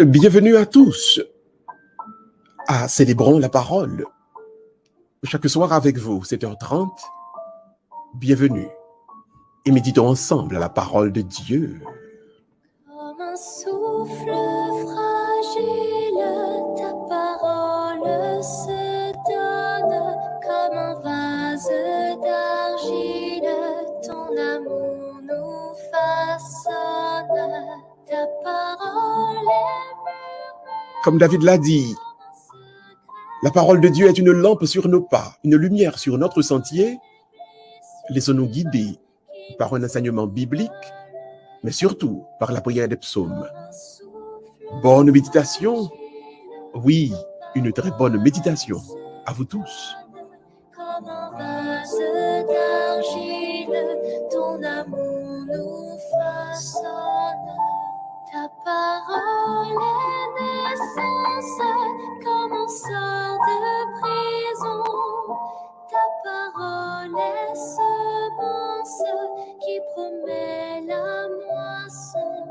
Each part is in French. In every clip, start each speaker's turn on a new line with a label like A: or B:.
A: Bienvenue à tous à Célébrons la parole. Chaque soir avec vous, 7h30, bienvenue. Et méditons ensemble à la parole de Dieu.
B: Comme un souffle fragile, ta parole se donne. Comme un vase d'argile, ton amour nous façonne. Ta parole est
A: Comme David l'a dit, la parole de Dieu est une lampe sur nos pas, une lumière sur notre sentier. Laissons-nous guider par un enseignement biblique, mais surtout par la prière des psaumes. Bonne méditation. Oui, une très bonne méditation. À vous tous.
B: comme un vase d'argile, ton amour nous façonne. Ta parole est naissance, comme on sort de prison. Ta parole est semence qui promet la moisson.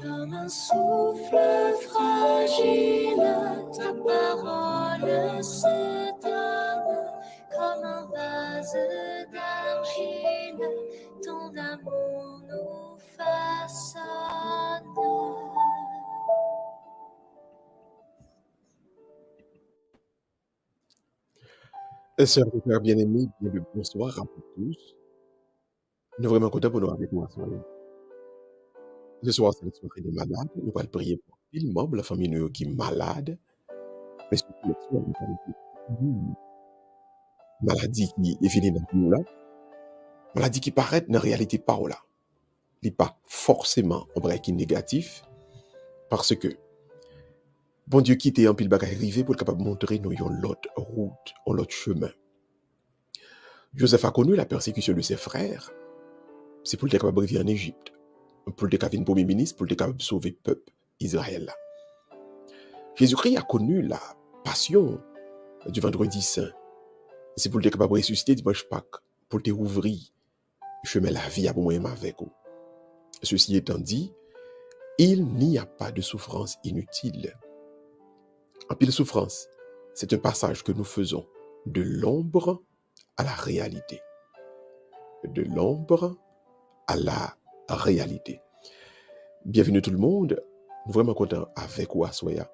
B: Comme un souffle fragile, ta parole se donne. Comme un vase d'argile, ton amour nous façonne.
A: Sœurs et frères bien-aimés, bien le bonsoir à vous tous. Nous sommes vraiment contents pour nous avec nous ce soir. Ce soir, c'est la soirée des malades. Nous allons prier pour tout le membre de la famille nous qui est malade. Mais surtout, le soir, nous allons prier pour une maladie qui est venue dans nous là. Maladie qui paraît, en réalité, pas là. Il n'est pas forcément un vrai qui est négatif. Parce que, bon Dieu, qui était en pile bagaille arrivé pour être capable de montrer nous l'autre route, l'autre chemin. Joseph a connu la persécution de ses frères. C'est pour être capable de vivre en Égypte. Pour être capable de premier ministre, pour être capable de sauver le peuple Israël. Jésus-Christ a connu la passion du vendredi saint. C'est pour être capable de ressusciter dimanche Pâques, pour te ouvrir le chemin de la vie à moi-même avec vous. Ceci étant dit, il n'y a pas de souffrance inutile. En pile souffrance, c'est un passage que nous faisons de l'ombre à la réalité. De l'ombre à la réalité. Bienvenue tout le monde. Nous sommes vraiment contents avec vous à Soya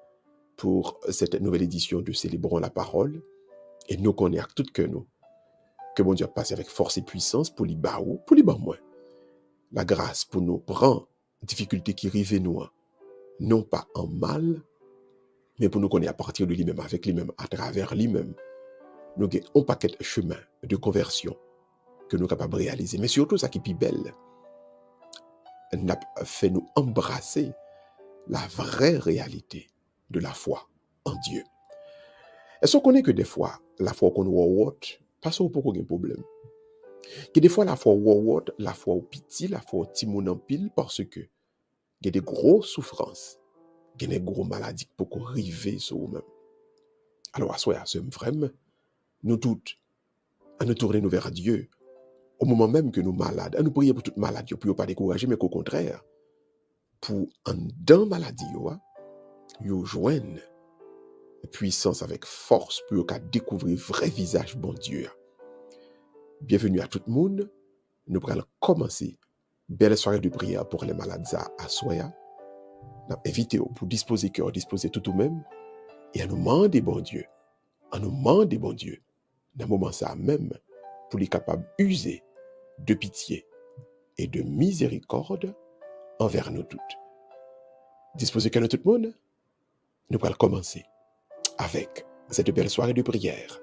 A: pour cette nouvelle édition de Célébrons la parole. Et nous connaissons tout que nous. Que mon Dieu a passé avec force et puissance pour les baou, pour les moins. La grâce pour nous prendre difficulté qui rive nous, non pas en mal, mais pour nous connaître à partir de lui-même, avec lui-même, à travers lui-même. Nous avons un paquet de chemin de conversion que nous sommes capables de réaliser. Mais surtout, ça qui est plus belle, n'a fait nous embrasser la vraie réalité de la foi en Dieu. Est-ce qu'on connaît que des fois, la foi qu'on voit, pas ça pour aucun problème. Que des fois, la foi voit, la foi au pitié, la foi au timon en pile, parce que il y a des grosses souffrances, il y a des grosses maladies pour qu'on arrive sur nous-mêmes. Alors, à soi, c'est vraiment, nous toutes, à nous tourner vers Dieu, au moment même que nous sommes malades, à nous prier pour toute maladie, pour ne pas décourager, mais qu'au contraire, pour en dans maladie, nous joignent puissance avec force pour découvrir le vrai visage bon Dieu. Bienvenue à tout le monde. Nous allons commencer belle soirée de prière pour les malades à Soya. Nous invitons pour disposer cœur, disposer tout même, et à nous demander bon Dieu, à nous demander bon Dieu, dans le moment ça même, pour les capables user de pitié et de miséricorde envers nous toutes. Disposez cœur de tout le monde. Nous allons commencer avec cette belle soirée de prière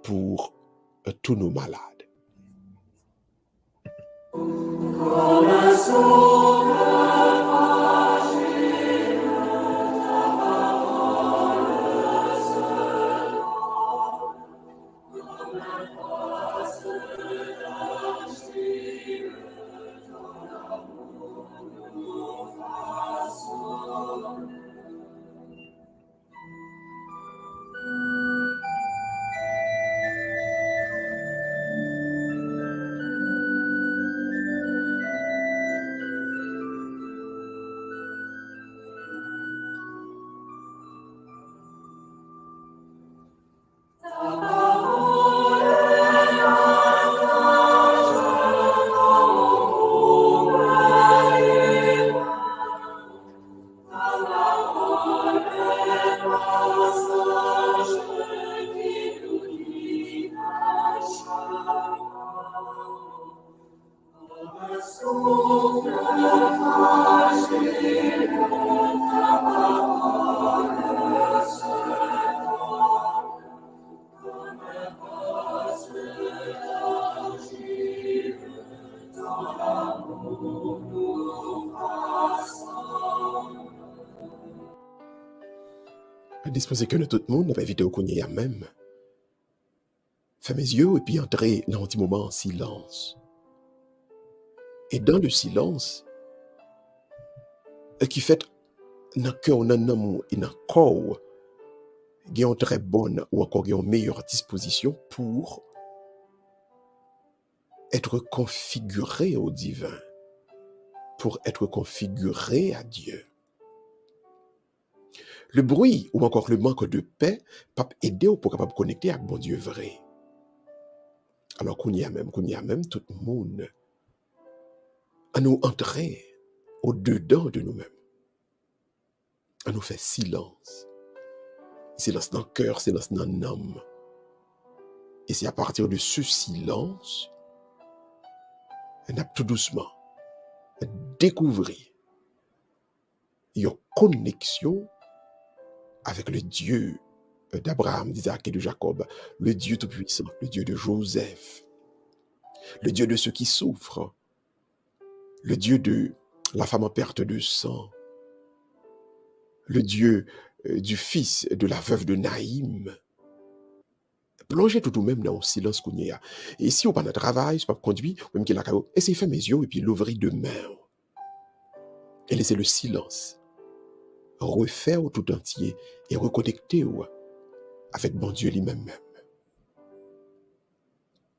A: pour tous nos malades. Disposé que tout le monde n'a pas évité au cogner à même. Ferme mes yeux et puis entrer dans un petit moment en silence. Et dans le silence, qui fait dans le cœur, dans l'amour et dans le corps, il y a une très bonne ou encore une meilleure disposition pour être configuré au divin, pour être configuré à Dieu. Le bruit ou encore le manque de paix peut aider pour capable connecter avec bon Dieu vrai. Alors qu'on y a même tout le monde à nous entrer au-dedans de nous-mêmes, à nous faire silence. Silence dans le cœur, silence dans l'âme. Et c'est à partir de ce silence, on a tout doucement découvert une connexion avec le Dieu d'Abraham, d'Isaac et de Jacob, le Dieu Tout-Puissant, le Dieu de Joseph, le Dieu de ceux qui souffrent, le Dieu de la femme en perte de sang, le Dieu du fils de la veuve de Naïm. Plongez tout de même dans le silence qu'on y a. Et si on pas de travail, c'est pas conduit, même qu'il a caillou, essayez de fermer mes yeux et puis l'ouvrir de main. Et laissez le silence refaire tout entier et reconnecter avec bon Dieu lui-même.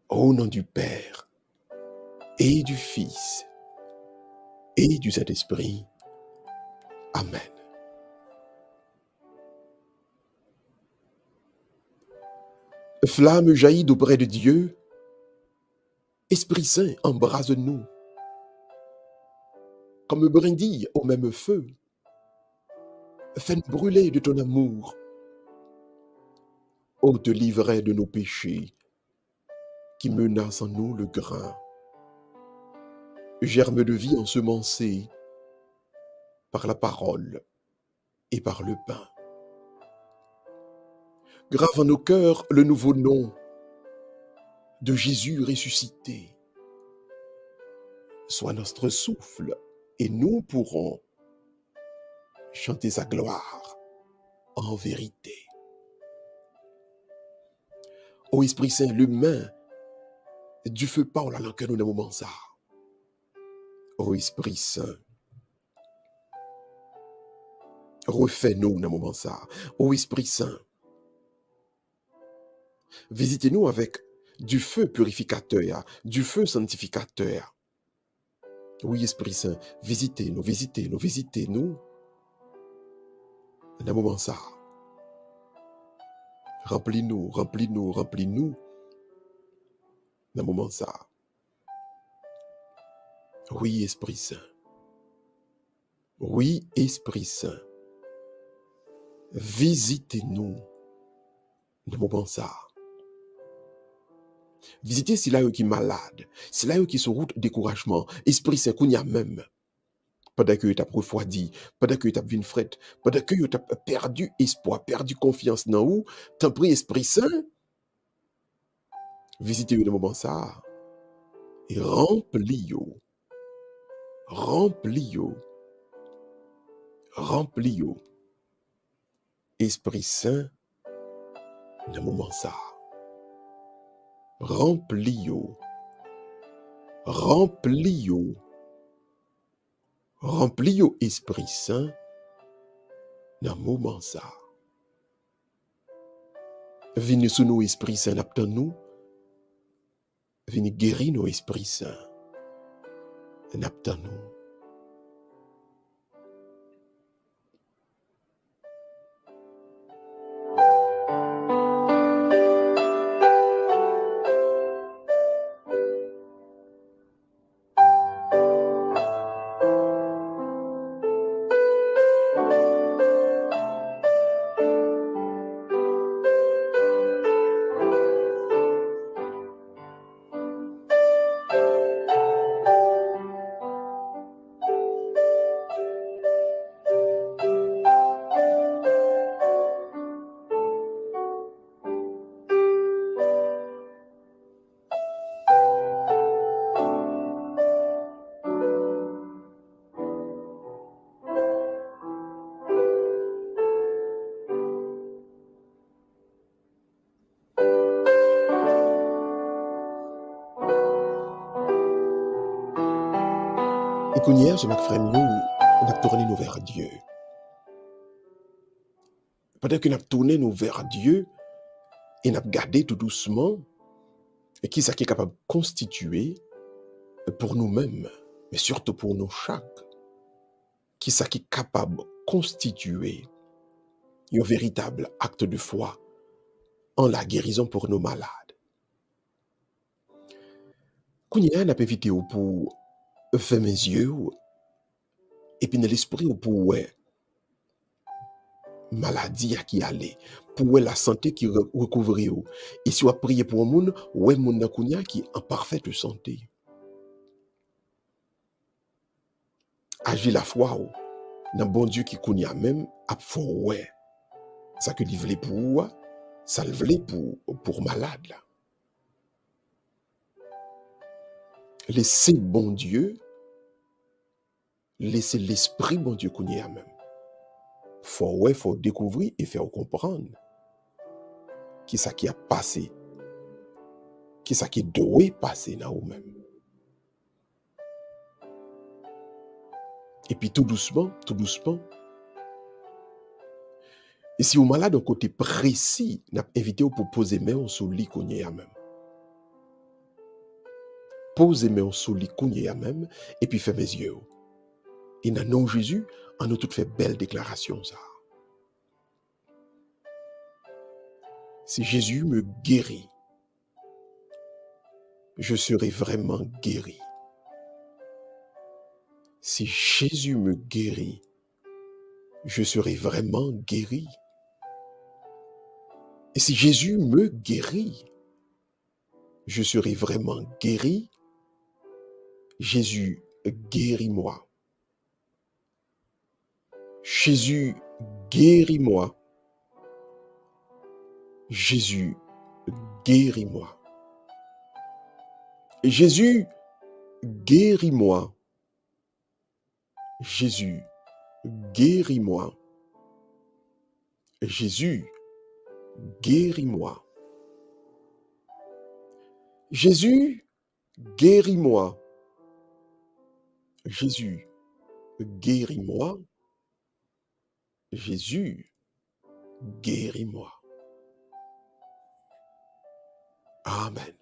A: Au nom du Père et du Fils et du Saint-Esprit. Amen. Flamme jaillit d'auprès de Dieu. Esprit Saint, embrase-nous. Comme brindille au même feu. Fais-nous brûler de ton amour. Ôte l'ivraie de nos péchés qui menacent en nous le grain. Germe de vie ensemencé par la parole et par le pain. Grave en nos cœurs le nouveau nom de Jésus ressuscité. Sois notre souffle et nous pourrons chanter sa gloire en vérité. Ô Esprit Saint, l'humain du feu parle à l'enquête de moment ça. Ô Esprit Saint, refais-nous dans moment ça. Ô Esprit Saint, visitez-nous avec du feu purificateur, du feu sanctificateur. Oui, Esprit Saint, visitez-nous, visitez-nous, visitez-nous. Dans moment ça. Remplis-nous, remplis-nous, remplis-nous. Dans moment ça. Oui, Esprit Saint. Oui, Esprit Saint. Visitez-nous. Dans moment ça. Visitez si là qui est malade, si là qui est sur route découragement, Esprit Saint qu'on y a même. Pendant que tu as refroidi, pendant que tu as vu une frette, pendant que tu as perdu espoir, perdu confiance dans où, t'en prie Esprit Saint, visitez le moment ça et remplis-yo, remplis-yo, remplis-yo. Esprit Saint, le moment ça, remplis-yo, remplis-yo. Remplis-yo, Esprit Saint, dans le moment ça. Venez sous nous, Esprit Saint, n'attend nous. Venez guérir nos Esprits Saints. N'attend nous. Et qu'on y est, ce mac frère, on a tourné nous vers Dieu. Pendant qu'on a tourné nous vers Dieu, et on a gardé tout doucement, et qui ça qui est capable de constituer pour nous-mêmes, mais surtout pour nous chaque, qui ça qui est capable de constituer un véritable acte de foi en la guérison pour nos malades. Qu'on y est, on a invité pour faire mes yeux, et puis dans l'esprit pour ouais, maladie à qui aller, pour ouais, la santé qui recouvre. Et si on a prié pour un monde, ouais, monde qui est en parfaite santé. Agir la foi, dans bon Dieu qui connaît même, à fort ouais. Ça que il voulait pour ça le voulait pour malade là. Laissez bon Dieu, laissez l'esprit bon Dieu connaît même. Faut découvrir et faire comprendre qui ça qui a passé, qui ça qui doit passer dans vous-même. Et puis tout doucement, et si vous êtes malade d'un côté précis, n'a invité pour poser main sur lit qu'on y a même. Posez main sur lit qu'on y a même, et puis fermez les yeux. Et dans le nom de Jésus, on a tout fait belle déclaration ça. Si Jésus me guérit, je serai vraiment guéri. Si Jésus me guérit, je serai vraiment guéri. Et si Jésus me guérit, je serai vraiment guéri. Jésus, guéris-moi. Jésus, guéris-moi. Jésus, guéris-moi. Jésus, guéris-moi. Jésus, guéris-moi. Jésus, guéris-moi. Jésus, guéris-moi. Jésus, guéris-moi. Jésus, guéris-moi. Amen.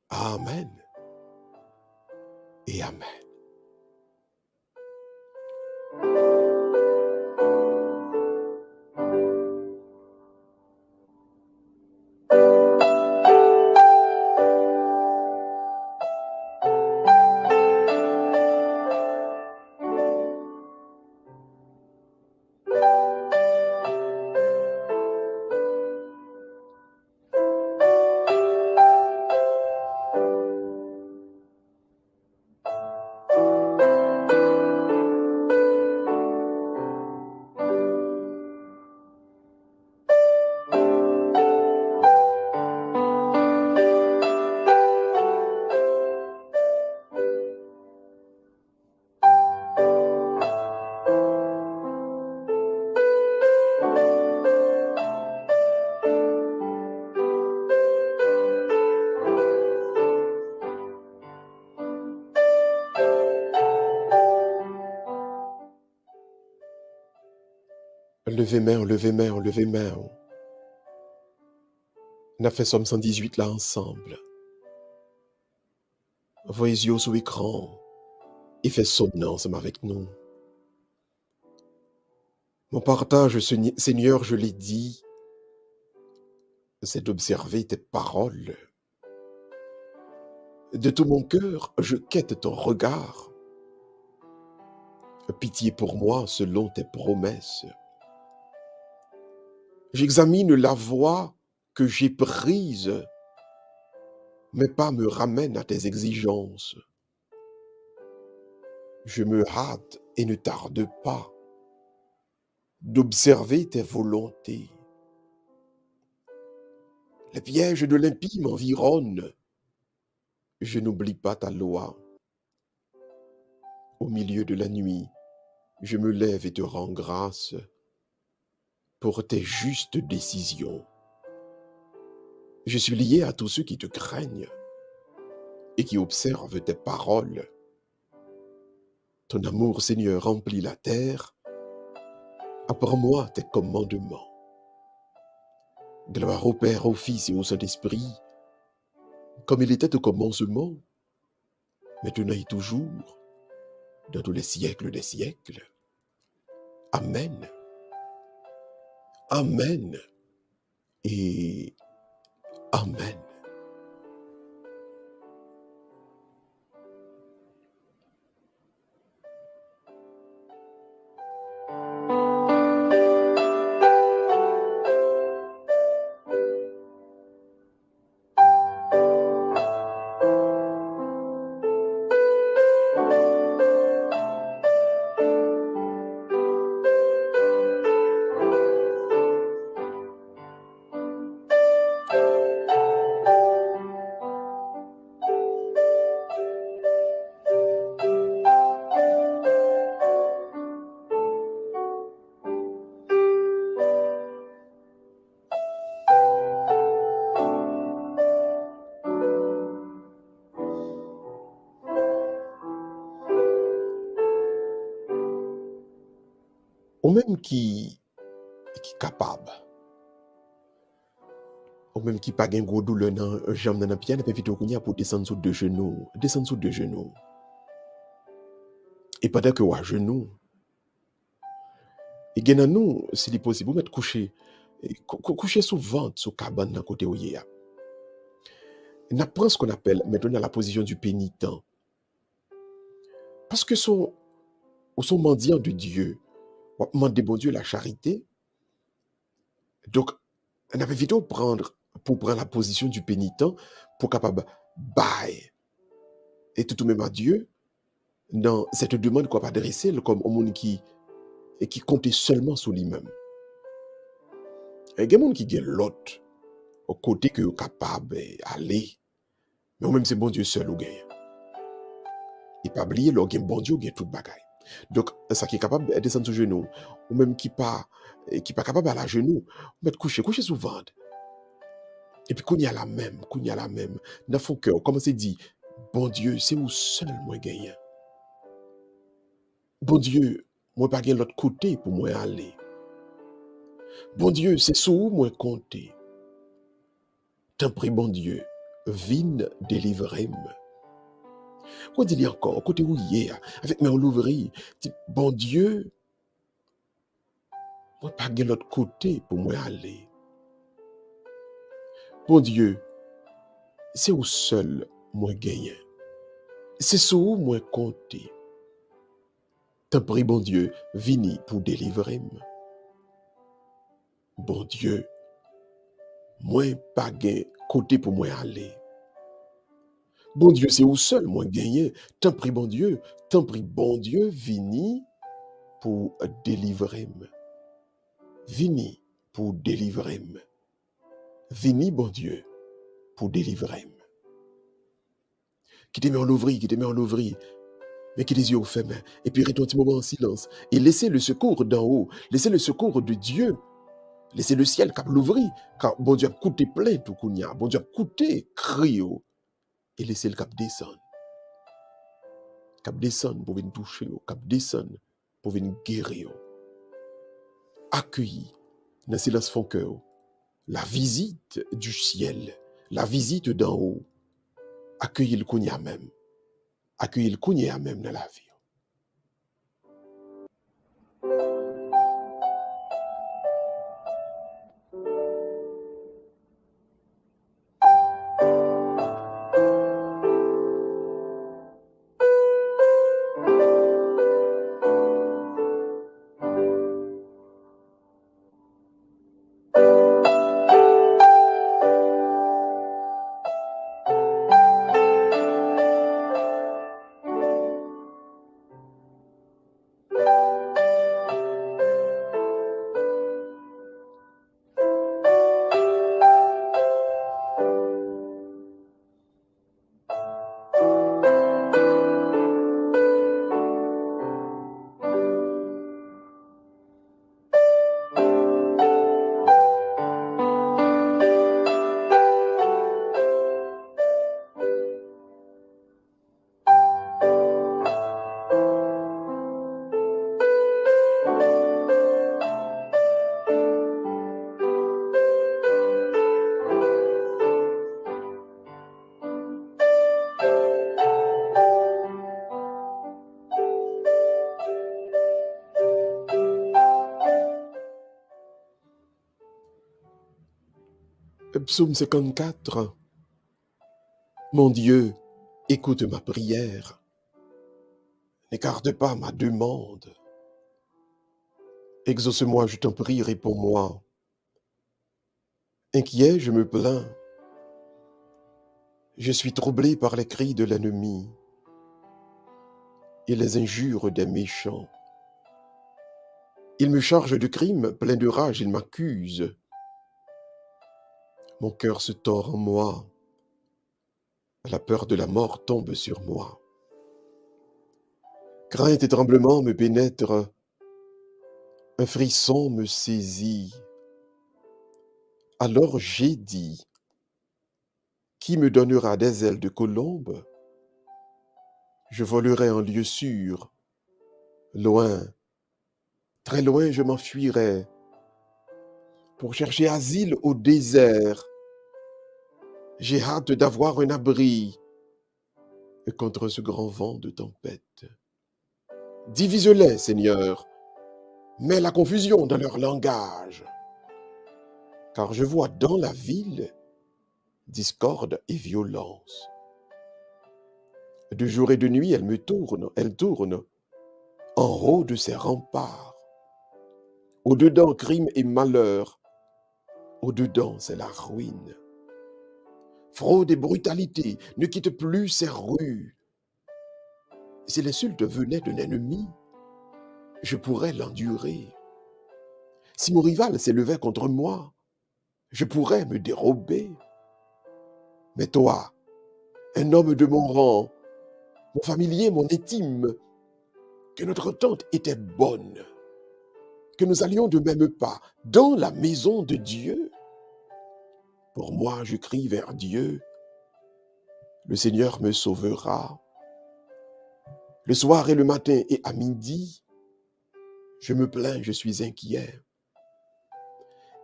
A: Amen. Et amen. Levez main, levez main, levez main. On a fait Somme 118 là ensemble. Voyez les yeux sur l'écran. Et fait somnant ensemble avec nous. Mon partage, Seigneur, je l'ai dit, c'est d'observer tes paroles. De tout mon cœur, je quête ton regard. Pitié pour moi selon tes promesses. J'examine la voie que j'ai prise, mais pas me ramène à tes exigences. Je me hâte et ne tarde pas d'observer tes volontés. Les pièges de l'impie m'environnent. Je n'oublie pas ta loi. Au milieu de la nuit, je me lève et te rends grâce pour tes justes décisions. Je suis lié à tous ceux qui te craignent. et qui observe tes paroles. Ton amour, Seigneur, remplit la terre. Apprends-moi tes commandements. Gloire au Père, au Fils et au Saint-Esprit, comme il était au commencement, maintenant et toujours, dans tous les siècles des siècles. Amen. Amen et Amen. Ou même qui capable, ou même qui pas gen gros douleur dans jambe dans pied, n'a pas vite kounya pour descendre sous deux genoux. Et pendant que ou à genoux, et gen nan nous, si possible, vous mettre coucher, coucher sous ventre, sous cabane dans côté où y a. N'a prend ce qu'on appelle maintenant la position du pénitent. Parce que son mendiant de Dieu, ou demander bon Dieu la charité. Donc, on avait vite pour prendre la position du pénitent, pour capable bailler et tout même à Dieu dans cette demande qu'on va adresser comme au monde qui comptait seulement sur lui-même. Il y a des gens qui ont l'autre au côté que capable d'aller, mais même c'est bon Dieu seul ou gagne. Et pas oublier le bon Dieu gagne toute bagaille. Donc, ça qui est capable de descendre sur genou, ou même qui pas capable à la genou, mettre coucher sous ventre. Et puis, qu'on y a la même, dans son cœur, comme c'est dit, bon Dieu, c'est où seul moi gagne. Bon Dieu, moi pas gagne l'autre côté pour moi aller. Bon Dieu, c'est sur où moi compter. Tant pis, bon Dieu, viens délivrer-moi. Quoi dit encore, côté où il est, avec mes l'ouvrir, dit, bon Dieu, moi pas gagne l'autre côté pour moi aller. Bon Dieu, c'est où seul moi gagne. C'est sur où moi compter. Tant pis, bon Dieu, vini pour délivrer-moi. Bon Dieu, moi pas gain côté pour moi aller. Bon Dieu, c'est où seul moi gagner. Tant pis, bon Dieu, vini pour délivrer-moi. Vini pour délivrer-moi. Vini, bon Dieu, pour délivrer-moi. Qui te met en l'ouvrir, mais qui les yeux fermés, et puis reste un petit moment en silence, et laissez le secours d'en haut, laissez le secours de Dieu, laissez le ciel cap l'ouvrir, car bon Dieu a coûté plein tout kounya, bon Dieu a coûté crio, et laissez le cap descendre pour venir toucher, cap descendre pour venir guérir. Accueillir dans silence fond cœur la visite du ciel, la visite d'en haut. Accueillir le kounya même, dans la vie. Psaume 54. Mon Dieu, écoute ma prière. N'écarte pas ma demande. Exauce-moi, je t'en prie, réponds-moi. Inquiet, je me plains. Je suis troublé par les cris de l'ennemi et les injures des méchants. Il me charge de crimes, plein de rage, il m'accuse. Mon cœur se tord en moi. La peur de la mort tombe sur moi. Crainte et tremblement me pénètrent. Un frisson me saisit. Alors j'ai dit, qui me donnera des ailes de colombe? Je volerai en lieu sûr. Loin, très loin, je m'enfuirai pour chercher asile au désert. J'ai hâte d'avoir un abri contre ce grand vent de tempête. Divise-les, Seigneur, mets la confusion dans leur langage, car je vois dans la ville discorde et violence. De jour et de nuit, elle tourne en haut de ses remparts. Au-dedans, crime et malheur. Au-dedans, c'est la ruine. Fraude et brutalité ne quittent plus ses rues. Si l'insulte venait d'un ennemi, je pourrais l'endurer. Si mon rival s'élevait contre moi, je pourrais me dérober. Mais toi, un homme de mon rang, mon familier, mon intime, que notre entente était bonne, que nous allions de même pas dans la maison de Dieu. Pour moi, je crie vers Dieu. Le Seigneur me sauvera. Le soir et le matin et à midi, je me plains, je suis inquiet.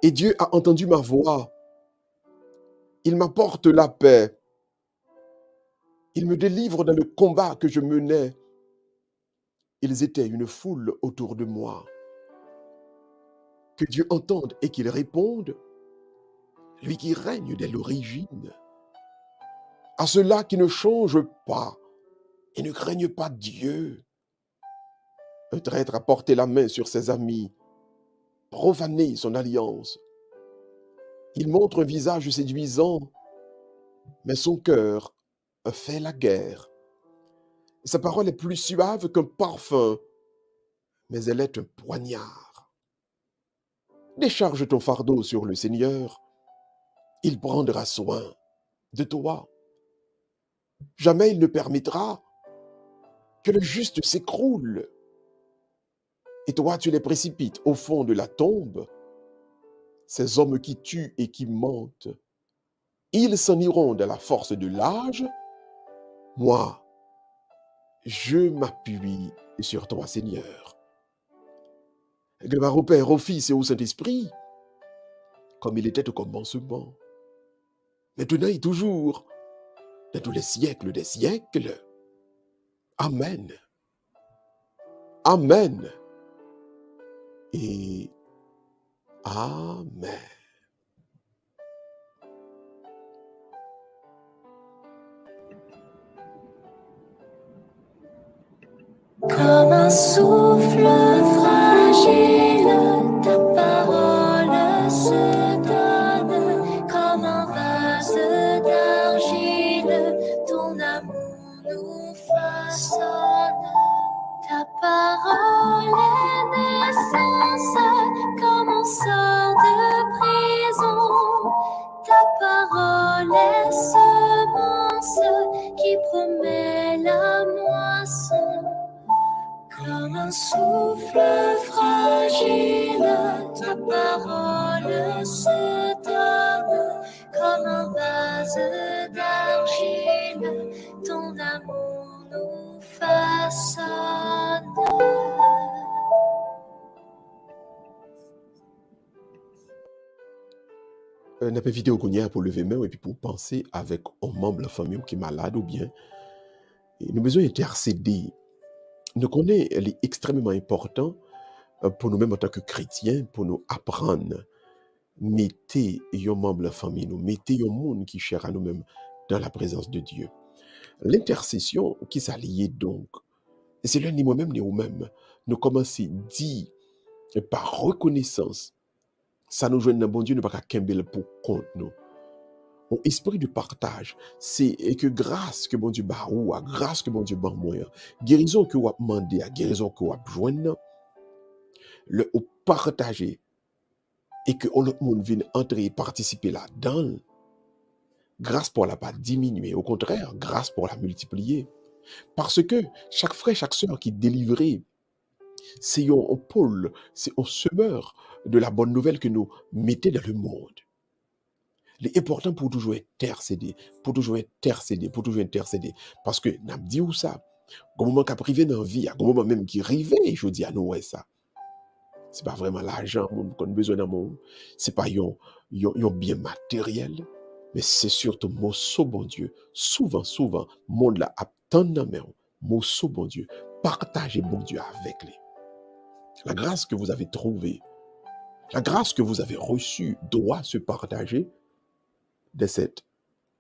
A: Et Dieu a entendu ma voix. Il m'apporte la paix. Il me délivre dans le combat que je menais. Ils étaient une foule autour de moi. Que Dieu entende et qu'il réponde, lui qui règne dès l'origine. À ceux-là qui ne changent pas et ne craignent pas Dieu. Un traître a porté la main sur ses amis, profané son alliance. Il montre un visage séduisant, mais son cœur fait la guerre. Sa parole est plus suave qu'un parfum, mais elle est un poignard. Décharge ton fardeau sur le Seigneur, il prendra soin de toi. Jamais il ne permettra que le juste s'écroule. Et toi, tu les précipites au fond de la tombe. Ces hommes qui tuent et qui mentent, ils s'en iront de la force de l'âge. Moi, je m'appuie sur toi, Seigneur. Gloire au Père, au Fils et au Saint-Esprit, comme il était au commencement, maintenant et toujours, dans tous les siècles des siècles. Amen. Amen. Et Amen.
B: Comme un souffle fragile, ta parole se donne. Comme un vase d'argile, ton amour nous façonne. Ta parole est naissance, comme on sort de prison. Ta parole est semence qui promet la moisson. Comme un souffle fragile, ta parole se donne. Comme un vase d'argile, ton amour nous façonne.
A: N'a pas vidéo qu'on y a pour lever main et puis pour penser avec un membre de la famille qui est malade ou bien nous besoin d'intercéder. Nous connaissons, elle est extrêmement important pour nous-mêmes en tant que chrétiens, pour nous apprendre mettez un membre de la famille, nous mettez un monde qui cher à nous-mêmes dans la présence de Dieu. L'intercession qui s'allie donc, et c'est là ni moi-même ni vous-même, nous commençons dit par reconnaissance, ça nous joint dans bon Dieu, nous pas qu'à kembel pour compte nous. Mon esprit de partage, c'est que grâce que bon Dieu ba ou, à grâce que bon Dieu ba moi, guérison que vous avez demandé, à guérison que vous avez besoin, le ou partager et que l'autre monde vienne entrer et participer là-dedans, grâce pour la pas diminuer, au contraire, grâce pour la multiplier. Parce que chaque frère, chaque sœur qui est délivré, c'est un pôle, c'est un semeur de la bonne nouvelle que nous mettons dans le monde. Il est important pour toujours intercéder, pour toujours intercéder, pour toujours intercéder. Parce que, n'a dit où ça, au moment qu'a privé dans la vie, au moment même qui arrive, je dis à nous, ouais, ça. C'est pas vraiment l'argent qu'on a besoin dans le monde. C'est pas un bien matériel, mais c'est surtout mon so bon Dieu. Souvent, souvent, monde là attend dans la main. Mon so bon Dieu. Partagez bon Dieu avec lui. La grâce que vous avez trouvée, la grâce que vous avez reçue doit se partager de cette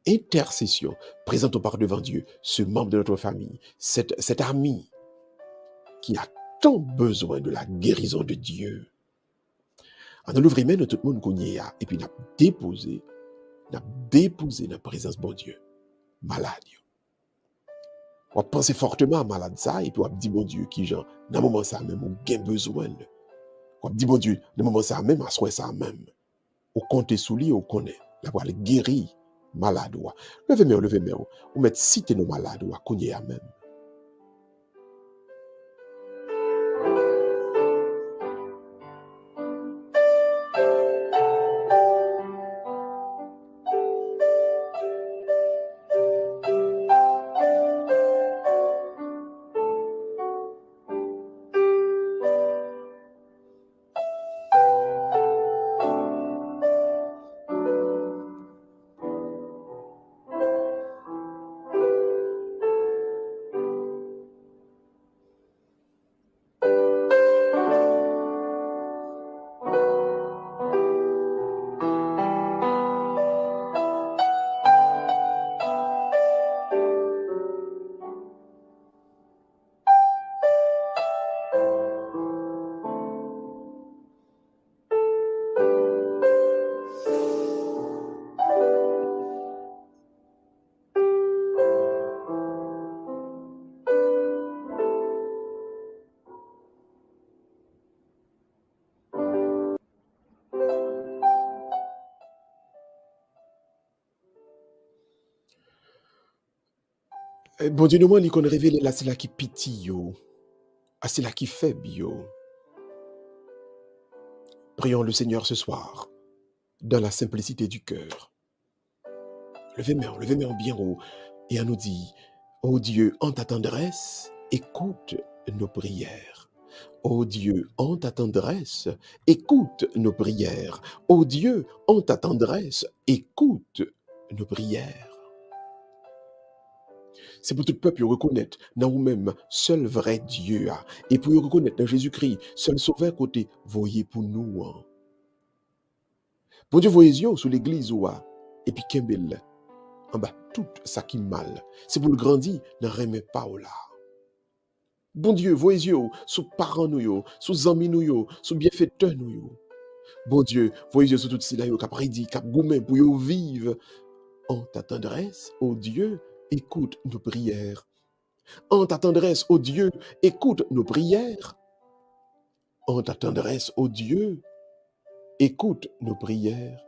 A: intercession. Présentons par devant Dieu ce membre de notre famille, cet ami qui a tant besoin de la guérison de Dieu. En nous l'ouvrir tout le monde qu'on y a, et puis n'a déposé dans la présence de bon Dieu, malade. On pense fortement à malade ça, et puis on dit bon Dieu, qui genre, dans le moment ça même, on a besoin. On dit bon Dieu, dans le moment ça même, à soi ça même. On compte sous lui, on connaît. La voix guérir malade. Levez-moi, on met citer nos malades, on connaît à même. Bon Dieu, nous, il qu'on révèle là, c'est là qui pitié, yo. Ah, c'est là qui faible, yo. Prions le Seigneur ce soir, dans la simplicité du cœur. Levez-moi bien haut, et on nous dit, ô Dieu, en ta tendresse, écoute nos prières. Ô Dieu, en ta tendresse, écoute nos prières. Ô Dieu, en ta tendresse, écoute nos prières. C'est pour tout le peuple reconnaître dans vous-même, seul vrai Dieu. Et pour reconnaître dans Jésus-Christ, seul sauveur côté, voyez pour nous. Bon Dieu, voyez sous l'église, et puis Kembel, en bas, tout ça qui est mal. C'est pour le grandir, ne remet pas au là. Bon Dieu, voyez sous parents nous, sous amis nous, sous bienfaiteurs nous. Bon Dieu, voyez sous tout cela, qui a prédit, qui a gourmand pour yo vivre. En ta tendresse, ô Dieu, écoute nos prières. En ta tendresse, ô Dieu, écoute nos prières. En ta tendresse, ô Dieu, écoute nos prières.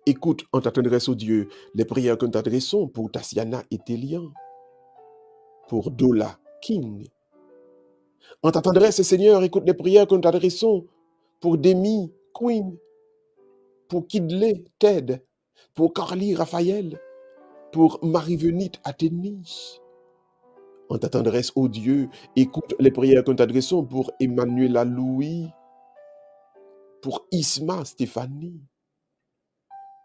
A: Écoute en ta tendresse, ô Dieu, les prières que nous t'adressons pour Tassiana et Télian, pour Dola King. En ta tendresse, Seigneur, écoute les prières que nous t'adressons pour Demi Queen, pour Kidley Ted, pour Carly Raphaël, pour Marie-Venite Athénis. En ta tendresse, ô Dieu, écoute les prières que nous t'adressons pour Emmanuela Louis, pour Isma Stéphanie,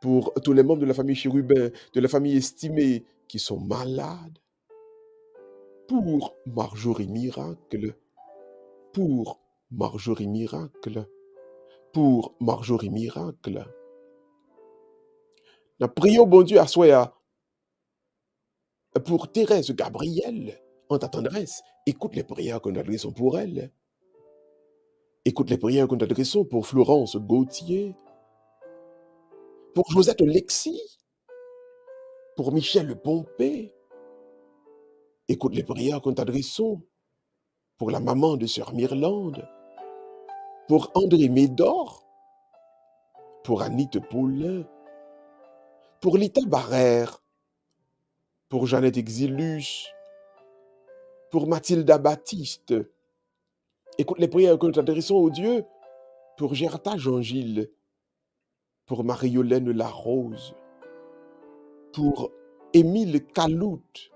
A: pour tous les membres de la famille Chérubin, de la famille estimée qui sont malades, pour Marjorie Miracle, pour Marjorie Miracle. Nous prions, bon Dieu, à soi, pour Thérèse Gabriel, en ta tendresse. Écoute les prières que nous adressons pour elle. Écoute les prières que nous adressons pour Florence Gauthier, pour Josette Lexi, pour Michel Pompée. Écoute les prières que nous adressons pour la maman de Sœur Myrlande, pour André Médor, pour Annie Paulin, pour Lita Barrère, pour Jeannette Exilus, pour Mathilda Baptiste. Écoute les prières que nous adressons au Dieu pour Gerta Jean-Gilles, pour Marie-Hélène Larose, pour Émile Caloute.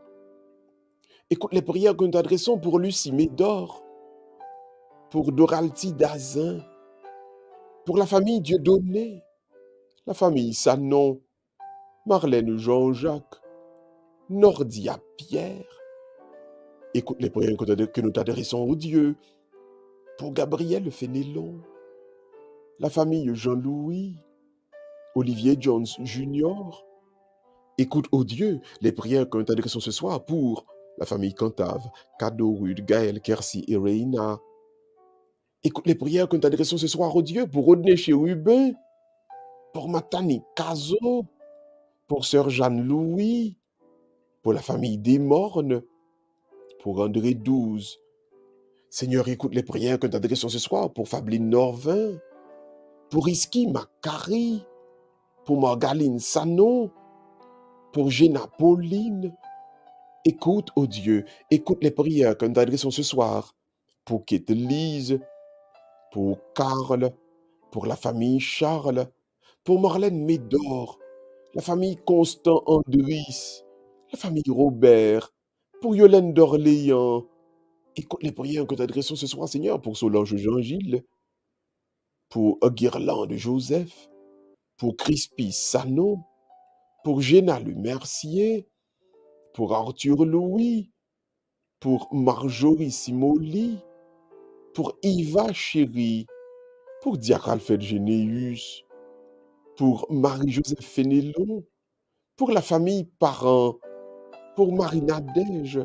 A: Écoute les prières que nous adressons pour Lucie Médor, pour Doralty Dazin, pour la famille Dieudonné, la famille Sanon, Marlène Jean-Jacques, Nordia Pierre. Écoute les prières que nous t'adressons au Dieu pour Gabriel Fénélon, la famille Jean-Louis, Olivier Jones Jr. Écoute, ô Dieu, les prières que nous t'adressons ce soir pour la famille Cantave, Cado, Rude, Gaël, Kersi et Reina. Écoute les prières que nous t'adressons ce soir, ô Dieu, pour Rodney Chérubin, pour Matani Caso, pour Sœur Jeanne-Louis, pour la famille Desmornes, pour André 12. Seigneur, écoute les prières que nous t'adressons ce soir pour Fabeline Norvin, pour Iski Macari, pour Morgaline Sano, pour Géna Pauline. Écoute, ô Dieu, écoute les prières que nous t'adressons ce soir pour Kate Lise, pour Karl, pour la famille Charles, pour Marlène Médor, la famille Constant Andris, la famille Robert, pour Yolène d'Orléans. Écoute les prières que nous t'adressons ce soir, Seigneur, pour Solange Jean-Gilles, pour Guirlande Joseph, pour Crispy Sano, pour Géna Le Mercier, pour Arthur Louis, pour Marjorie Simoli, pour Yva Chéri, pour Diacre Alfred Généus, pour Marie-Joseph Fénélon, pour la famille Parent, pour Marie-Nadège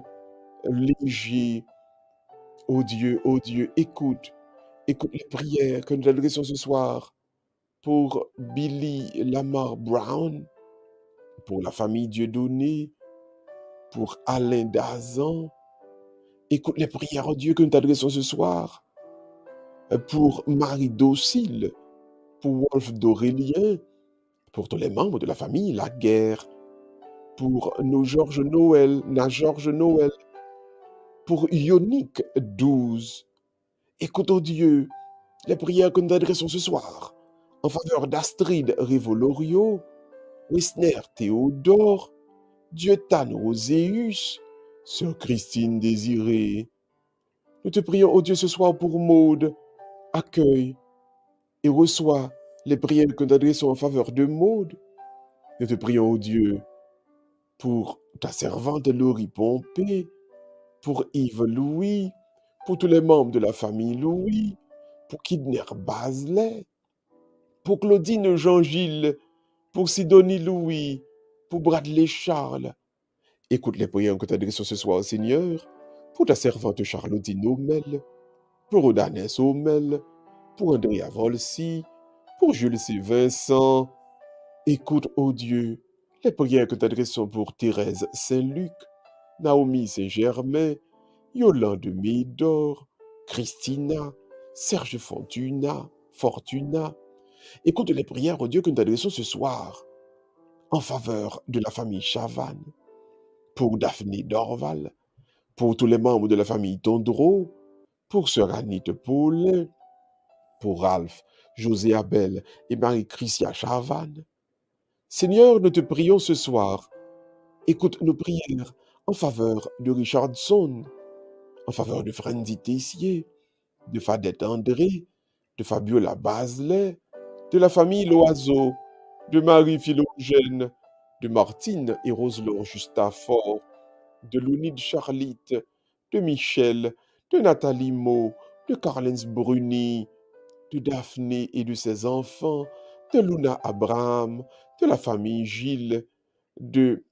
A: Léger. Ô Dieu, écoute les prières que nous adressons ce soir pour Billy Lamar Brown, pour la famille Dieudonné, pour Alain Dazan. Écoute les prières, ô Dieu, que nous t'adressons ce soir pour Marie Docile, pour Wolf d'Aurélien, pour tous les membres de la famille Laguerre, pour nos Georges Noël, Georges Noël, pour Ionique 12. Écoute, ô Dieu, les prières que nous t'adressons ce soir en faveur d'Astrid Révolorio, Wisner Théodore, Dieutan Roséus, Sœur Christine Désirée. Nous te prions, ô Dieu, ce soir pour Maude. Accueille et reçois les prières que nous t'adressons en faveur de Maude. Nous te prions, ô Dieu, pour ta servante Laurie Pompée, pour Yves Louis, pour tous les membres de la famille Louis, pour Kidner Baselet, pour Claudine Jean-Gilles, pour Sidonie Louis, pour Bradley Charles. Écoute les prières que tu adresses ce soir, Seigneur, pour ta servante Charlottine Homel, pour Odanès Homel, pour Andrea Volsi, pour Jules C. Vincent. Écoute, ô Dieu, les prières que tu adresses pour Thérèse Saint-Luc, Naomi Saint-Germain, Yolande Médor, Christina, Serge Fortuna. Écoute les prières, ô Dieu, que nous t'adressons ce soir en faveur de la famille Chavannes, pour Daphné Dorval, pour tous les membres de la famille Tondreau, pour Sœur Annie Paulin, pour Ralph, José Abel et Marie-Christia Chavannes. Seigneur, nous te prions ce soir. Écoute nos prières en faveur de Richardson, en faveur de Frandy Tessier, de Fadette André, de Fabiola Baselet, de la famille Loiseau, de Marie Philogène, de Martine et Roselon Justafort, de Lounide Charlite, de Michel, de Nathalie Maud, de Carlens Bruni. de Daphné et de ses enfants, de Luna Abraham, de la famille Gilles, de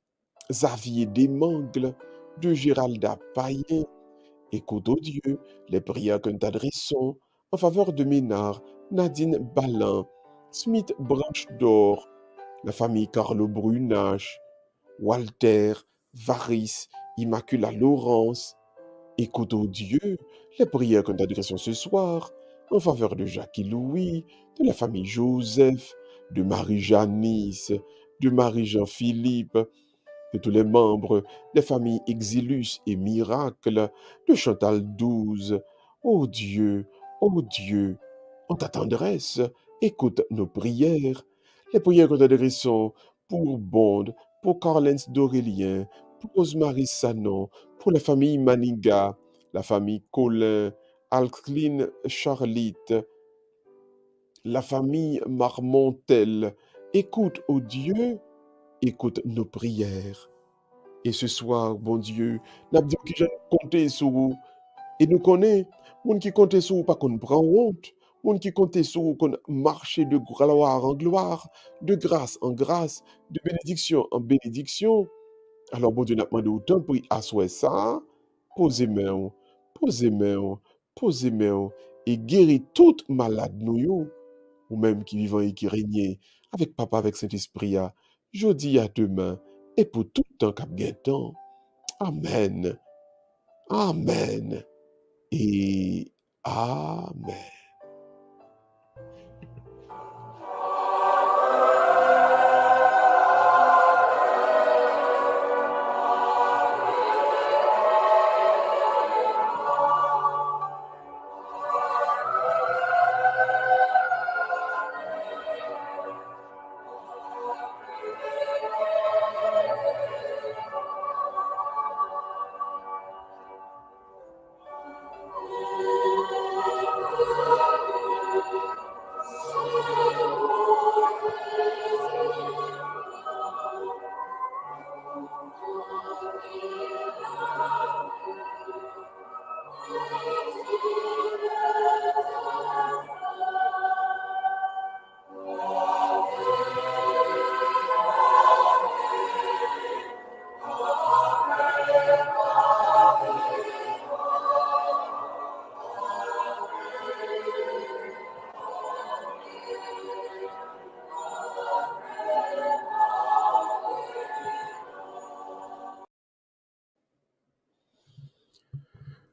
A: Xavier Desmangles, de Géralda Payen. Écoute, oh Dieu, les prières que nous t'adressons en faveur de Ménard, Nadine Ballin, Smith Branche d'Or, la famille Carlo Brunache, Walter, Varis, Immacula Laurence. Écoute, oh Dieu, les prières que nous t'adressons ce soir en faveur de Jacques et Louis, de la famille Joseph, de Marie-Janice, de Marie-Jean-Philippe, de tous les membres des familles Exilus et Miracle, de Chantal XII. Ô Dieu, en ta tendresse, écoute nos prières, les prières que nous t'adressons pour Bond, pour Carlens d'Aurélien, pour Rosemary Sanon, pour la famille Maniga, la famille Colin, Alcline Charlite, la famille Marmontel. Écoute, ô Dieu, écoute nos prières. Et ce soir, bon Dieu, n'a dit que je compter sur vous. Et nous connaissons, moun qui compte sur vous, pas qu'on prend honte. Moun qui compte sur vous, qu'on marche de gloire en gloire, de grâce en grâce, de bénédiction en bénédiction. Alors, bon Dieu, n'a demandé autant pour y asseoir ça. Posez main, posez main, posez main, et guéris toute malade nous, yo, ou même qui vivant et qui régnent avec Papa, avec Saint-Esprit, jeudi à demain, et pour tout le temps cap temps. Amen, amen, et amen.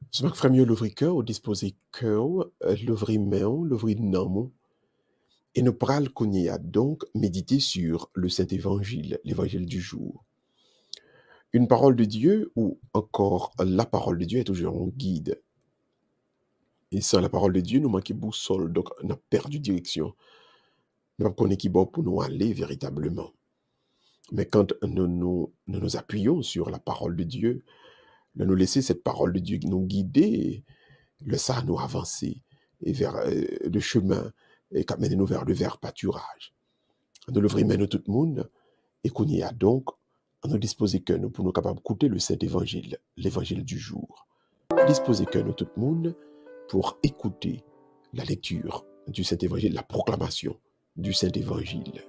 A: Ce matin, frère mieux l'ouvrir cœur, ou disposer cœur, l'ouvrir main, l'ouvrir nom, et nous pral qu'on a donc méditer sur le Saint-Évangile, l'évangile du jour. Une parole de Dieu, ou encore la parole de Dieu est toujours un guide. Et sans la parole de Dieu, nous manquons boussole, donc on a perdu direction. Nous ne connaissons pas pour nous aller véritablement. Mais quand nous appuyons sur la parole de Dieu, nous laisser cette parole de Dieu nous guider, le ça nous avancer et vers le chemin et qui nous vers le vert pâturage. Nous l'ouvrir nous tout le monde et qu'on y a donc à nous disposer que nous pour nous capables d'écouter le Saint Évangile, l'évangile du jour. Disposer que nous tout le monde pour écouter la lecture du Saint Évangile, la proclamation du Saint Évangile.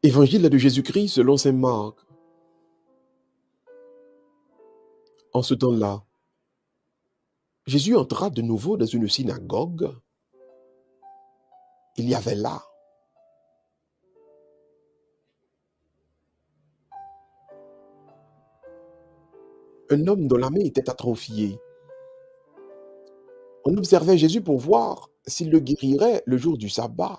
A: Évangile de Jésus-Christ selon saint Marc. En ce temps-là, Jésus entra de nouveau dans une synagogue. Il y avait là un homme dont la main était atrophiée. On observait Jésus pour voir s'il le guérirait le jour du sabbat.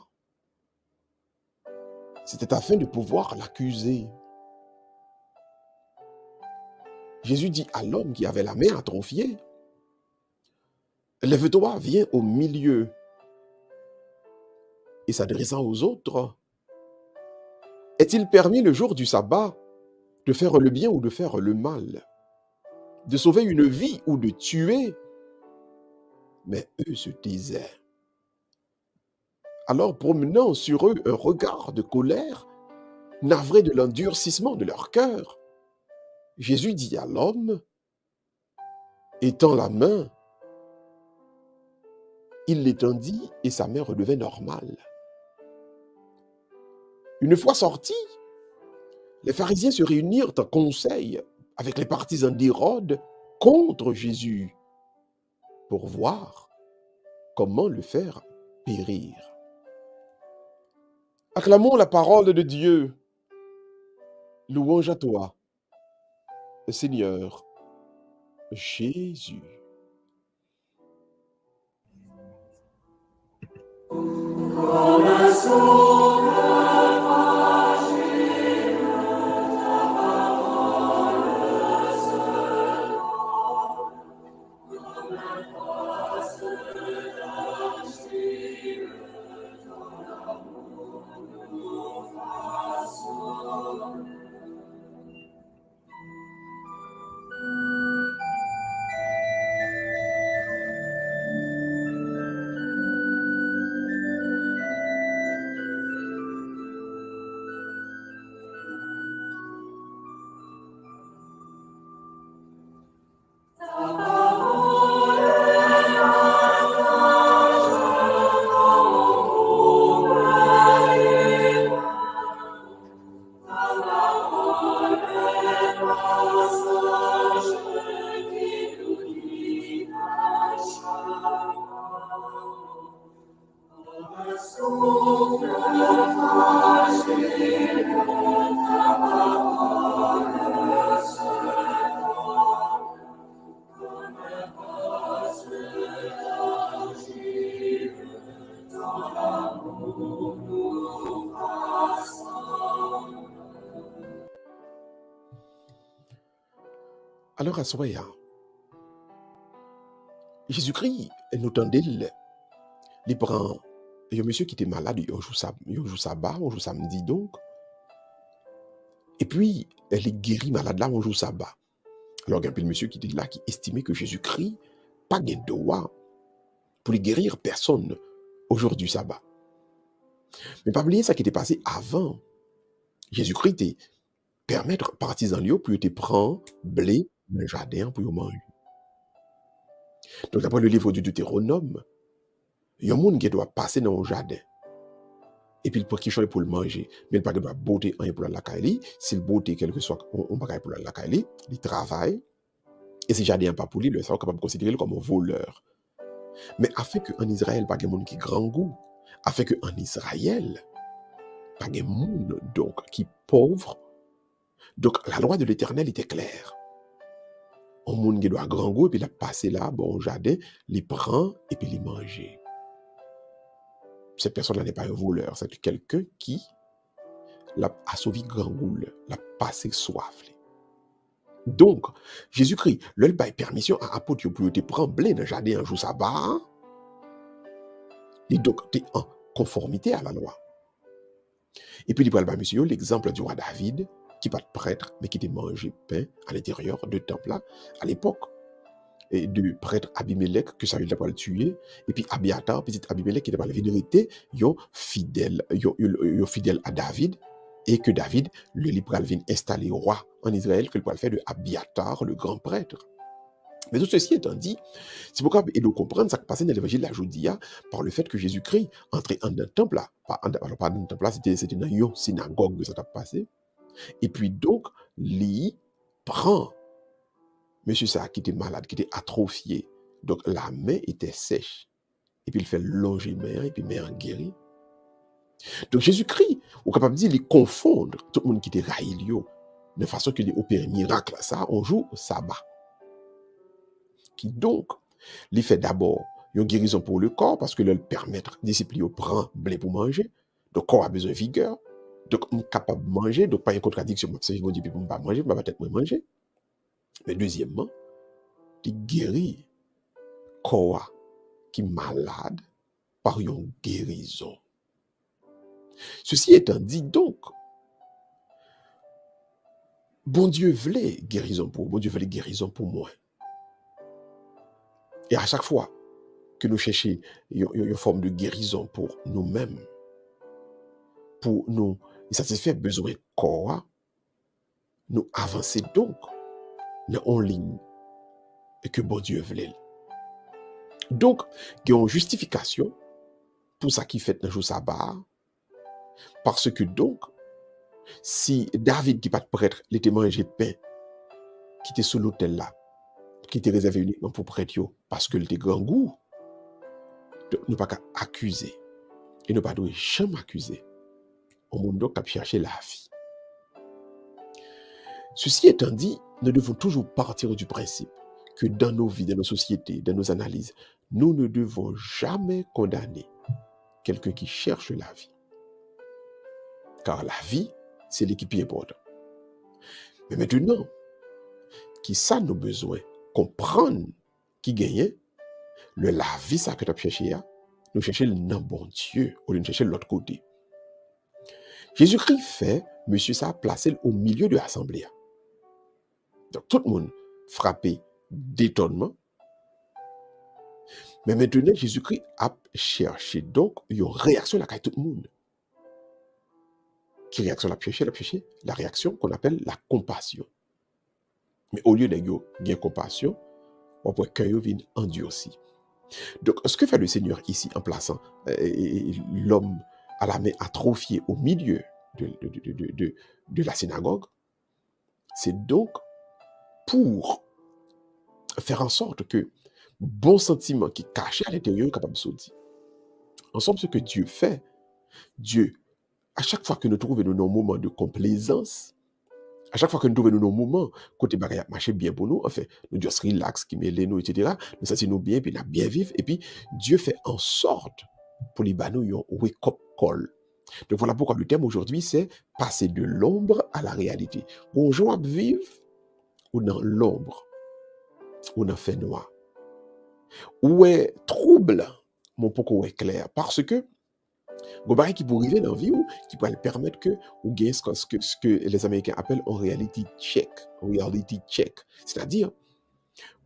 A: C'était afin de pouvoir l'accuser. Jésus dit à l'homme qui avait la main atrophiée, « Lève-toi, viens au milieu. » Et s'adressant aux autres, « Est-il permis le jour du sabbat de faire le bien ou de faire le mal, de sauver une vie ou de tuer ?» Mais eux se taisaient. Alors, promenant sur eux un regard de colère, navré de l'endurcissement de leur cœur, Jésus dit à l'homme, étends la main. Il l'étendit et sa main redevint normale. Une fois sortis, les pharisiens se réunirent en conseil avec les partisans d'Hérode contre Jésus pour voir comment le faire périr. Acclamons la parole de Dieu. Louange à toi, Seigneur Jésus. Alors, à soya, Jésus-Christ, nous tendait, il prend un monsieur qui était malade, un jour sabbat, un jour samedi donc, et puis, elle est guérie malade là, un jour sabbat. Alors, il y a un peu le monsieur qui était là, qui estimait que Jésus-Christ, pas de droit pour les guérir personne au jour du sabbat. Mais pas oublier ça qui était passé avant. Jésus-Christ était permettre partisans liés pour te prendre blé dans le jardin pour manger. Donc, d'après le livre du Deutéronome, il y a un monde qui doit passer dans le jardin. Et puis, il peut qu'il choisit pour le manger. Mais il ne peut pas botter un pour la caille. S'il botte quelque soit on pas pour la caille, il travaille. Et si le jardin n'est pas pour lui, il sera capable de considérer comme un voleur. Mais afin qu'en Israël, pas de monde qui grand goût, afin qu'en Israël, pas de monde donc qui pauvre. Donc, la loi de l'Éternel était claire. Un monde qui doit grand goût, et puis il a passé là, bon, au jardin, il prend et puis il mange. Cette personne-là n'est pas un voleur, c'est quelqu'un qui l'a assouvi grand goût, l'a passé soif. Donc, Jésus-Christ, lui a permission à apôtre pour te prendre blé dans le jardin un jour sabbat. Et donc, tu es en conformité à la loi. Et puis, il parle monsieur, l'exemple du roi David, qui n'est pas de prêtre, mais qui était mangé pain à l'intérieur de temple là, à l'époque. Et du prêtre Abimelech, que Saül a le tuer, et puis Abiatar, petit Abimelech, qui était pas la vérité, yo fidèle à David, et que David, le libre vient installer roi en Israël, que le faire de Abiatar, le grand prêtre. Mais tout ceci étant dit, c'est pourquoi et de comprendre ça qui passait dans l'évangile de la Judéa par le fait que Jésus-Christ entrait en un temple là, alors pas dans un temple là, c'était dans une synagogue que ça t'a passé. Et puis donc, lui prend monsieur ça qui était malade, qui était atrophié. Donc la main était sèche. Et puis il fait longer main, et puis main guéri. Donc Jésus-Christ, on est capable de dire, il confondre tout le monde qui était raïlio, de façon qu'il opère miracle, ça, on joue au sabbat. Qui donc, il fait d'abord une guérison pour le corps, parce que le permettre, discipline, prend blé pour manger. Donc, le corps a besoin de vigueur. Donc, on est capable de manger, donc pas une contradiction. Si je vous dis, pour ne pas manger, je vais peut-être manger. Mais deuxièmement, il guérit le corps qui est malade par une guérison. Ceci étant dit, donc, bon Dieu voulait guérison pour moi. Et à chaque fois que nous cherchons une forme de guérison pour nous-mêmes, pour nous satisfaire besoin corps, nous avancer donc en ligne et que bon Dieu voulait. Donc, il y a une justification pour ça qui fait dans le jour sabbat, parce que donc, si David qui pas de prêtre, il était mangé pain, qui était sur l'autel là, qui était réservé uniquement pour prêtre, parce que il était grand goût, donc nous pas qu'à accuser, et nous pas doit jamais accuser. On monde donc à chercher la vie. Ceci étant dit, nous devons toujours partir du principe que dans nos vies, dans nos sociétés, dans nos analyses, nous ne devons jamais condamner quelqu'un qui cherche la vie. Car la vie, c'est l'équipe qui est importante. Mais maintenant, qui ça nos besoins, comprendre qui gagne, la vie, ça que tu as cherché, nous chercher le nom bon Dieu, au lieu de chercher l'autre côté. Jésus-Christ fait, monsieur ça, placé au milieu de l'assemblée. Donc tout le monde frappé d'étonnement. Mais maintenant, Jésus-Christ a cherché donc une réaction à tout le monde. Qui réaction la chercher? La réaction qu'on appelle la compassion. Mais au lieu de gagner compassion, on peut que cœur vienne endurci. Donc, ce que fait le Seigneur ici en plaçant l'homme à la main atrophiée au milieu de la synagogue, c'est donc pour faire en sorte que bon sentiment qui est caché à l'intérieur est capable de sortir. Ensemble, ce que Dieu fait, Dieu, à chaque fois que nous trouvons nos moments de complaisance, à chaque fois que nous trouvons nos moments, côté bagay marcher bien pour nous, enfin, nous just relax, qui mêle nous, etc., nous sentons nous bien, puis nous bien vivre, et puis Dieu fait en sorte pour les banos, un wake-up call. Donc voilà pourquoi le thème aujourd'hui, c'est passer de l'ombre à la réalité. Bonjour à vivre, ou dans l'ombre, ou dans le fait noir. Ou est trouble, mon pourquoi est clair, parce que Gobari qui peut arriver dans la vie, qui peut permettre que ou gagne ce que les Américains appellent un reality check. C'est-à-dire,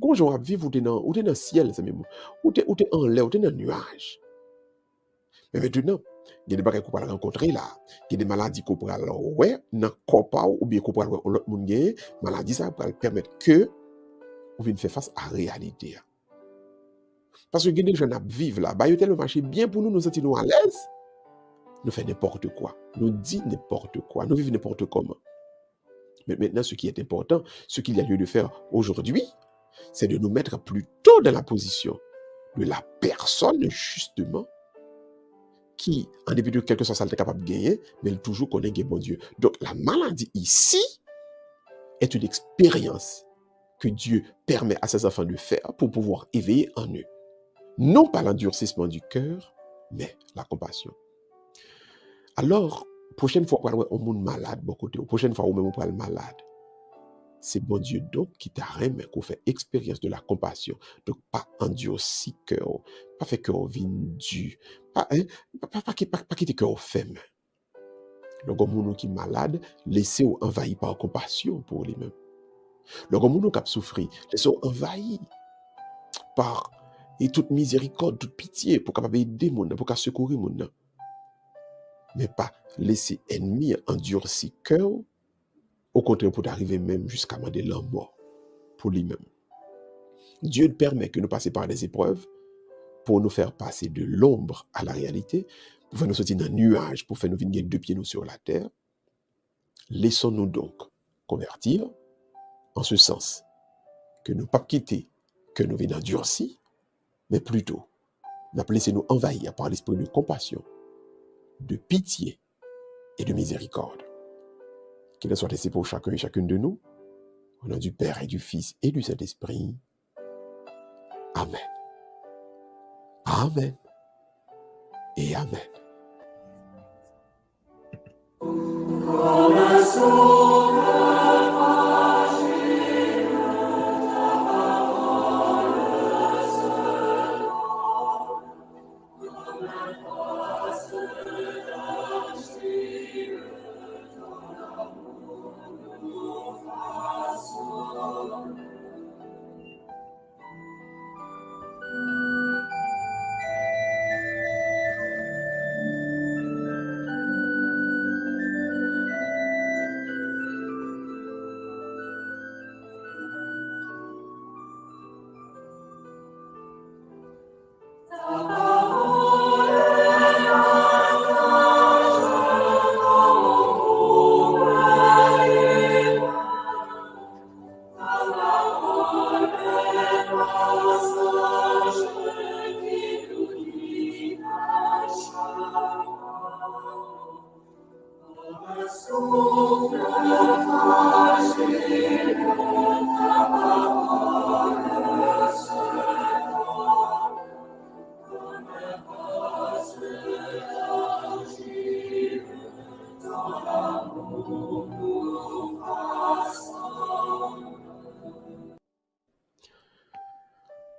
A: quand on vivre ou dans le ciel, ou t'es en l'air, ou t'es dans le nuage. Mais maintenant, il y a des bagages qu'on peut rencontrer là, il y a des maladies qu'on peut ouais, dans le corps ou bien qu'on peut l'autre monde gagner, maladie ça peut permettre que on vienne faire face à la réalité. Parce que il y a des gens qui vivent là, bah, il y a tellement marché bien pour nous, nous sentir à l'aise. Nous faisons n'importe quoi, nous disons n'importe quoi, nous vivons n'importe comment. Mais maintenant, ce qui est important, ce qu'il y a lieu de faire aujourd'hui, c'est de nous mettre plutôt dans la position de la personne, justement, qui, en dépit de quelque chose, est capable de gagner, mais elle toujours connaît que bon Dieu. Donc, la maladie ici est une expérience que Dieu permet à ses enfants de faire pour pouvoir éveiller en eux. Non pas l'endurcissement du cœur, mais la compassion. Alors, prochaine fois, on monde malade, bon côté, prochaine fois, on même on malade. C'est bon Dieu donc qui t'a remis qu'on fait expérience de la compassion. Donc, pas endurci cœur, pas fait cœur vindu, pas quitter cœur ferme. Le monde qui est malade, laissez-vous envahi par compassion pour lui-même. Le monde qui a souffert, laissez-vous envahi par et toute miséricorde, toute pitié pour capable aider les gens, pour secourir les gens. Mais pas laisser ennemi endurci cœur, au contraire pour arriver même jusqu'à demander la mort pour lui-même. Dieu permet que nous passions par des épreuves pour nous faire passer de l'ombre à la réalité, pour faire nous sortir d'un nuage, pour faire nous venir deux pieds nous sur la terre. Laissons-nous donc convertir en ce sens que nous ne pas quitter, que nous venons endurcis, mais plutôt, laissez-nous envahir par l'esprit de compassion, de pitié et de miséricorde. Qu'il en soit ainsi pour chacun et chacune de nous, au nom du Père et du Fils et du Saint-Esprit. Amen. Amen et Amen.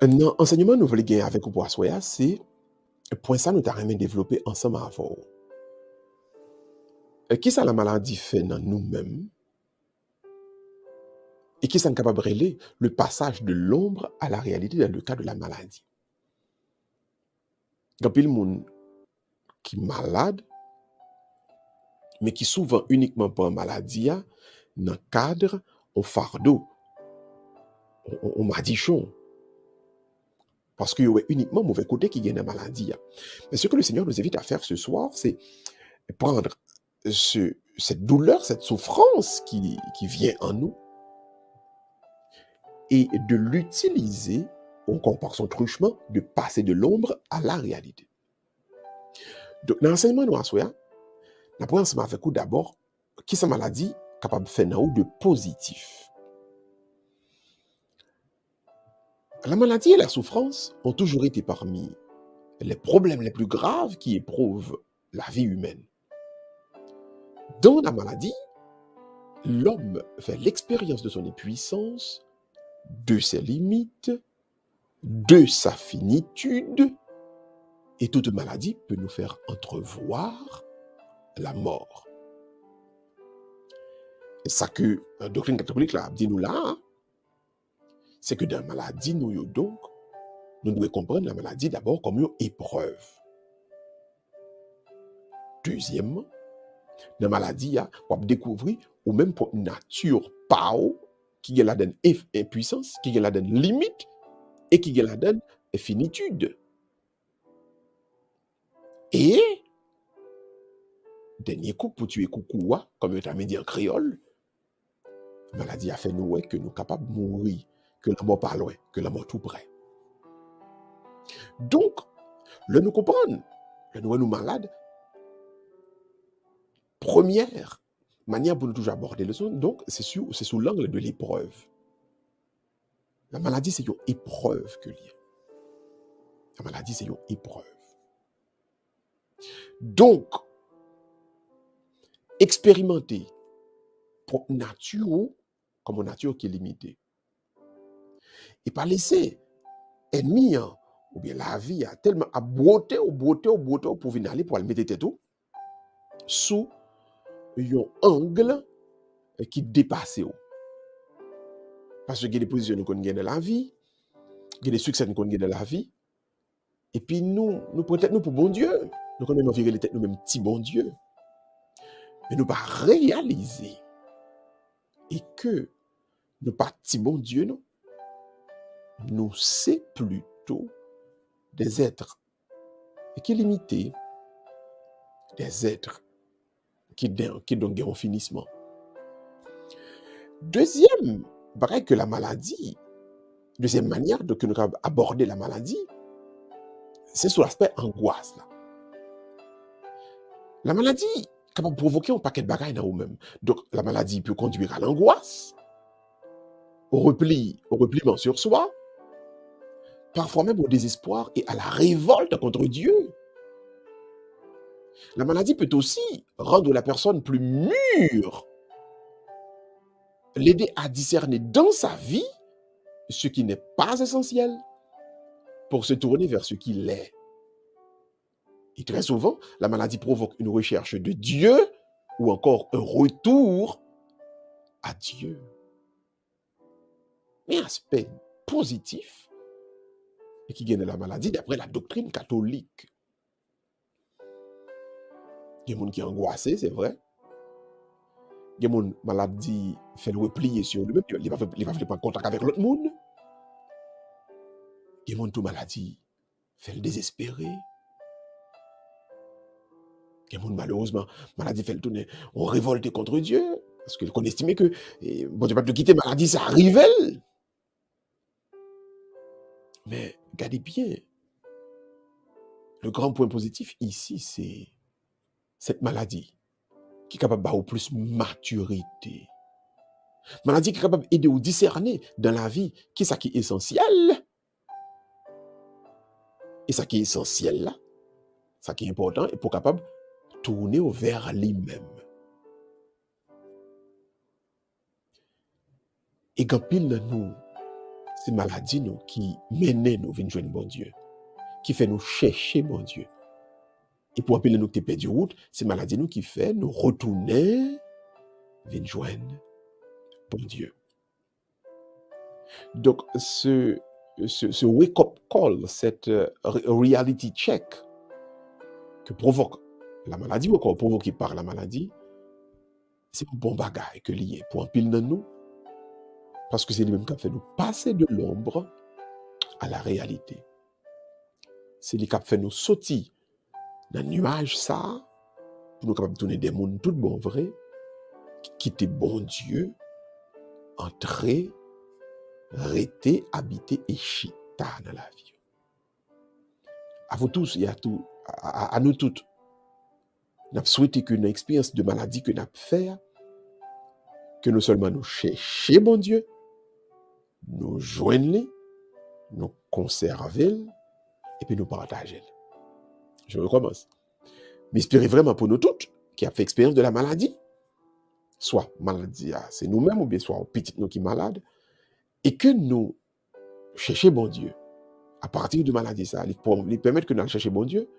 A: Un enseignement nous voulons gagner avec vous pour Assoya, c'est point ça nous avons développé ensemble avant. Qui ça la maladie fait dans nous-mêmes et qui ça est capable de régler le passage de l'ombre à la réalité dans le cas de la maladie. Il y a plein de monde qui est malade, mais qui souvent uniquement pour une maladie, dans le cadre, au fardeau, au madichon. Parce qu'il y a uniquement mauvais côté qui gagne la maladie. Mais ce que le Seigneur nous invite à faire ce soir, c'est prendre cette douleur, cette souffrance qui vient en nous et de l'utiliser, encore par son truchement, de passer de l'ombre à la réalité. Donc, dans l'enseignement nous assoya, nous prenons ensemble avec vous d'abord qui sa maladie capable de faire dans nous de positif. La maladie et la souffrance ont toujours été parmi les problèmes les plus graves qui éprouvent la vie humaine. Dans la maladie, l'homme fait l'expérience de son impuissance, de ses limites, de sa finitude, et toute maladie peut nous faire entrevoir la mort. Et ça que la doctrine catholique là, dit nous là, c'est que dans la maladie, nous devons comprendre la maladie d'abord comme une épreuve. Deuxièmement, dans la maladie, on va découvrir ou même pour nature pao qui a la donne impuissance, qui a la donne limite et qui a la donne finitude. Et dernier coup pour tuer coucou, comme on dit en créole, la maladie a fait nous que nous sommes capables de mourir, que la mort pas loin, que la mort tout près. Donc, le nous comprendre, le nous malades, première manière pour nous toujours aborder le son, donc c'est sous l'angle de l'épreuve. La maladie, c'est une épreuve que l'il y a. La maladie, c'est une épreuve. Donc, expérimenter pour nature, comme une nature qui est limitée. Et pas laisser ennemi, ou bien la vie, tellement à botter pour venir aller pour aller mettre tête sous un angle qui dépasse. Parce qu'il y a des positions qu'on gagne dans la vie, il y a des succès qu'on gagne dans la vie, et puis nous prenons tête nous pour bon Dieu. Nous connaissons virer les têtes nous-mêmes petit bon Dieu. Mais nous pas réaliser et que nous pas petit bon Dieu, non. nous c'est plutôt des êtres qui limités, des êtres qui donc ont finissement. Deuxième bagage que la maladie, deuxième manière que nous avons abordé la maladie, c'est sur l'aspect angoisse. Là. La maladie est capable de provoquer un paquet de bagages dans nous-mêmes. Donc, la maladie peut conduire à l'angoisse, au repliement sur soi, parfois même au désespoir et à la révolte contre Dieu. La maladie peut aussi rendre la personne plus mûre, l'aider à discerner dans sa vie ce qui n'est pas essentiel pour se tourner vers ce qui l'est. Et très souvent, la maladie provoque une recherche de Dieu ou encore un retour à Dieu. Mais aspect positif qui gagne la maladie d'après la doctrine catholique. Il y a des gens qui sont angoissés, c'est vrai. Il y a des gens qui maladie fait le replier sur lui-même, il ne va pas en contact avec l'autre monde. Il y a des gens qui maladie fait le désespérer. Il y a des gens malheureusement maladie fait le tourner, on révolte contre Dieu parce qu'on estimait que bon Dieu pas te quitter maladie, ça arrivait. Mais regardez bien, le grand point positif ici, c'est cette maladie qui est capable d'avoir plus maturité. Maladie qui est capable d'aider ou discerner dans la vie qui est ça qui est essentiel. Et ça qui est essentiel là, ça qui est important, et pour capable de tourner vers lui-même. Et quand pile dans nous, ces maladies nous qui mènent nous vers joindre bon Dieu, qui fait nous chercher bon Dieu. Et pour appeler nous qui perdu route, ces maladies nous qui fait nous retourner vers joindre bon Dieu. Donc ce wake-up call, cette reality check que provoque la maladie ou encore provoqué par la maladie, c'est un bon bagage que lié pour un pile dans nous, parce que c'est lui-même qui a fait nous passer de l'ombre à la réalité. C'est lui qui a fait nous sortir dans le nuage ça, pour nous capables de tourner des mondes tout bon vrai, quitter bon Dieu, entrer, rester, habiter et chita dans la vie. À vous tous et à nous toutes, nous avons souhaité qu'une expérience de maladie que nous avons fait, que nous seulement nous cherchions bon Dieu, nous joignons, nous conservons et puis nous partageons. Je recommence. M'espérez vraiment pour nous toutes qui a fait expérience de la maladie, soit maladie, c'est nous-mêmes ou bien soit petit nous qui sommes malades, et que nous cherchions bon Dieu à partir de maladie, ça, pour lui permettre que nous cherchions bon Dieu,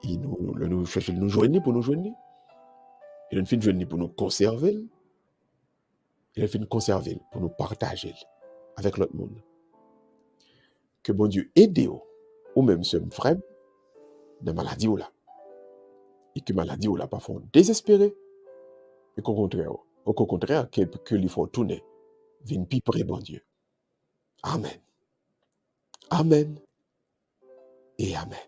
A: et nous cherchons nous joindre pour nous joindre, et nous finissons joindre pour nous conserver, et nous finissons conserver pour nous partager avec l'autre monde. Que bon Dieu aide ou même ce frère de maladie ou là, et que maladie ou là parfois désespéré, et qu'au contraire, que il faut tourner vers plus près bon Dieu. Amen. Amen et Amen.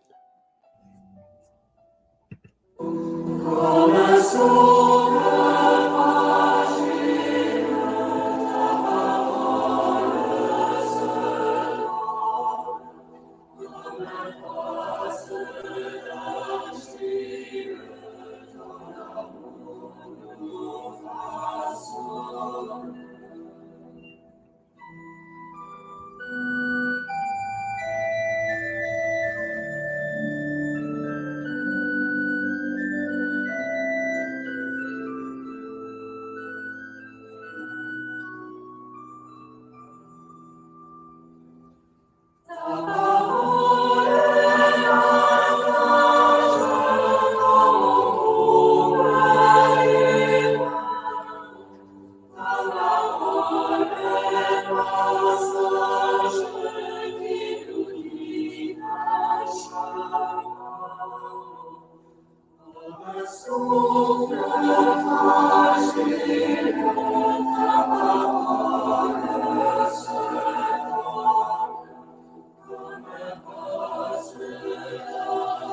B: So